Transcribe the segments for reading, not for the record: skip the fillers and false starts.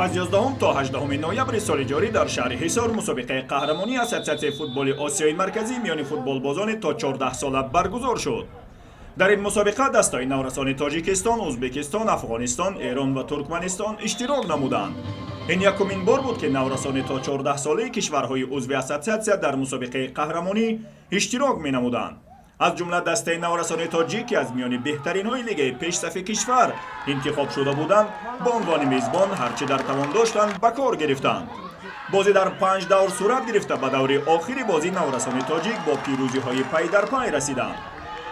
از 11 تا 18 نوامبر سال جاری در شهر حصار مسابقه قهرمانی اساتسیاسیون فوتبال آسیای مرکزی میان فوتبالبازان تا 14 ساله برگزار شد. در این مسابقه دستای نورسان تاجیکستان، ازبکستان، افغانستان، ایران و ترکمنستان اشتراک نمودند. این یکمین بار بود که نورسان تا 14 ساله کشورهای عضو اساتسیاسیون در مسابقه قهرمانی اشتراک می نمودند. از جمله دسته نورسان تاجیک که از میان بهترین های لیگ پیشرفت کشور انتخاب شده بودند با عنوان میزبان هرچه در توان داشتند به کار گرفتند. بازی در 5 دور صورت گرفته به دور آخری بازی نورسان تاجیک با پیروزی های پی در پی رسیدند.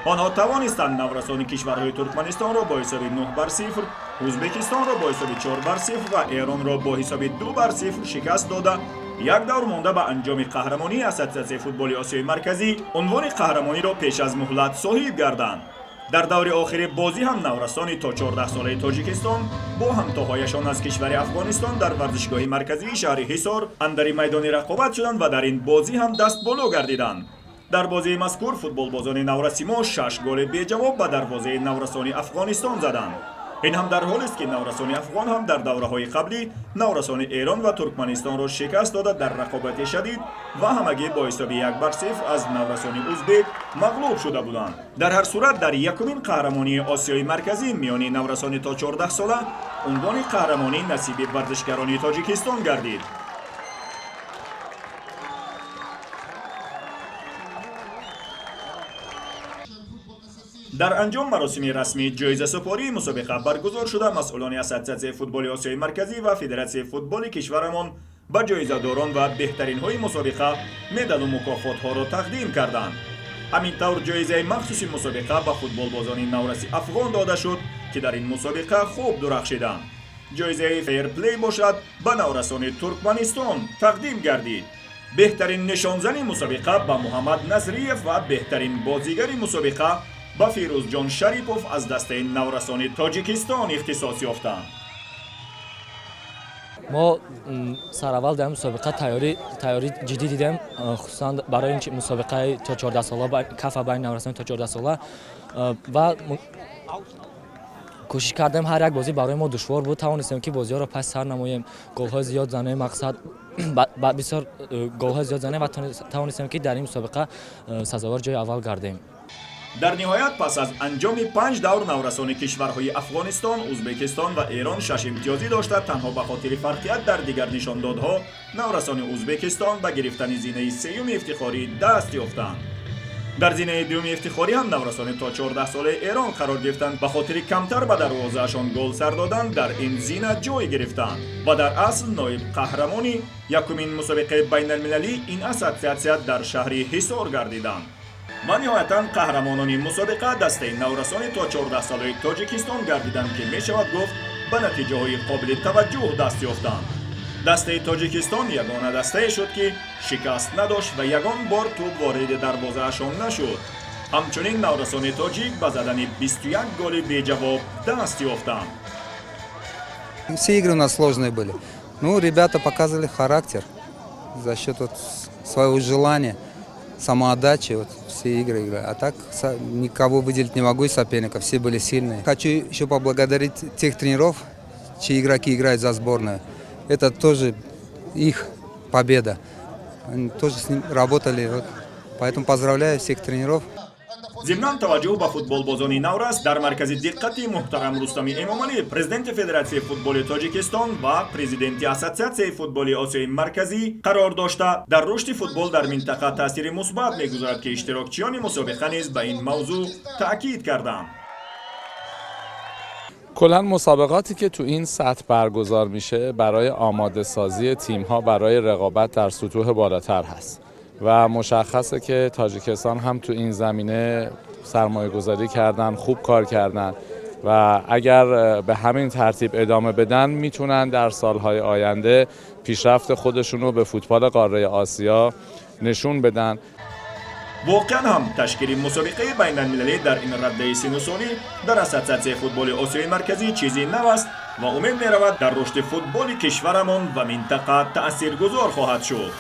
آنها توانستند نورسان کشورهای ترکمنستان را با حساب 9-0، ازبکستان را با حساب 4-0 و ایران را با حساب 2-0 شکست داده یک دور مانده به انجام قهرمانی اساتسیاسیون فوتبال آسیای مرکزی عنوان قهرمانی را پیش از مهلت صاحب گردند. در دور آخر بازی هم نورسان تا 14 ساله تاجیکستان با همتاهایشان از کشور افغانستان در ورزشگاه مرکزی شهر حصار اندر میدان رقابت شدند و در این بازی هم دست بالا گردیدند. در بازی مذکور فوتبالبازان نورسیما 6 گل بی جواب به دروازه نورسان افغانستان زدند. این هم در حالی است که نورسان افغان هم در دوره‌های قبلی نورسان ایران و ترکمنستان را شکست داده در رقابت شدید و همگی با حساب 1-0 از نورسان ازبک مغلوب شده بودند. در هر صورت در یکمین قهرمانی آسیای مرکزی میان نورسان تا 14 ساله عنوان قهرمانی نصیب ورزشکاران تاجیکستان گردید. در انجام مراسم رسمی جایزه سپاری مسابقه برگزار شده مسئولان اساتسیاسیون فوتبال آسیای مرکزی و فدراسیون فوتبال کشورمان به جایزه داران و بهترین های مسابقه مدال و مکافات ها را تقدیم کردند. همینطور جایزه مخصوص مسابقه به فوتبالبازان نورسی افغان داده شد که در این مسابقه خوب درخشیدند. جایزه فیر پلی باشد به نورسان ترکمنستان تقدیم گردید. بهترین نشانزنی مسابقه به محمد نظریف و بهترین بازیگر مسابقه با فیروز جان شریپوف از دسته نورسان تاجیکستان اختصاص یافتند. ما سراول در مسابقه تیاری جدی دیدیم، خصوصا برای این مسابقه تا 14 ساله کف بین نورسان تا 14 ساله و کوشش کردیم هر یک بازی برای ما دشوار بود، توانستیم که بازی ها را پس سر نماییم، گل ها زیاد زنیم، مقصد بسیار گل ها زیاد زنیم و توانستیم که در این مسابقه سزاوار جای اول گردیم. در نهایت پس از انجام 5 دور نورسان کشورهای افغانستان، ازبکستان و ایران 6 امتیازی داشته تنها به خاطر فرقیت در دیگر نشاندادها نورسان ازبکستان به گرفتن زینه سیوم افتخاری دست یافتند. در زینه دوم افتخاری هم نورسان تا 14 ساله ایران قرار گرفتند به خاطر کمتر به دروازه‌شان گل سر دادن در این زینه جای گرفتند و در اصل نایب قهرمانی یکمین مسابقه بین المللی این اساتسیاسیون در شهر حصار گردیدند. و نهایتاً قهرمانان مسابقه دسته نورسان تا 14 ساله تاجیکستان گردیدند که می شود گفت به نتیجه های قابل توجه دست یافتند. دسته تاجیکستان یگانه دسته شد که شکست نداشت و یگان بار توپ وارد دروازه‌شان نشد. همچنین نورسان تاجیک به زدن 21 گل بی جواب دست یافتند. Все игры у нас сложные были. Ну, ребята показывали характер за счет своего желания, самоотдачи, все игры играли. А так никого выделить не могу из соперников, все были сильные. Хочу еще поблагодарить тех тренеров, чьи игроки играют за сборную. Это тоже их победа. Они тоже с ним работали. Поэтому поздравляю всех тренеров. ضمن توجه به فوتبالبازان نورس در مرکز دقت محترم رستم امامعلی پرزیدنت فدراسیون فوتبال تاجیکستان و پرزیدنت اساتسیاسیون فوتبال آسیای مرکزی قرار داشته در رشد فوتبال در منطقه تاثیر مثبت می‌گذارد که اشتراکچیان مسابقه نیز به این موضوع تاکید کردند. کلاً مسابقاتی که تو این سطح برگزار میشه برای آماده سازی تیم‌ها برای رقابت در سطوح بالاتر هست و مشخصه که تاجیکستان هم تو این زمینه سرمایه گذاری کردن، خوب کار کردن و اگر به همین ترتیب ادامه بدن میتونن در سالهای آینده پیشرفت خودشونو به فوتبال قاره آسیا نشون بدن. واقعا هم تشکیل مسابقه بین المللی در این رده سن سالی در اساتسیاسیون فوتبال آسیای مرکزی چیزی نو است و امید می‌رود در رشد فوتبال کشورمان و منطقه تأثیرگذار خواهد شد.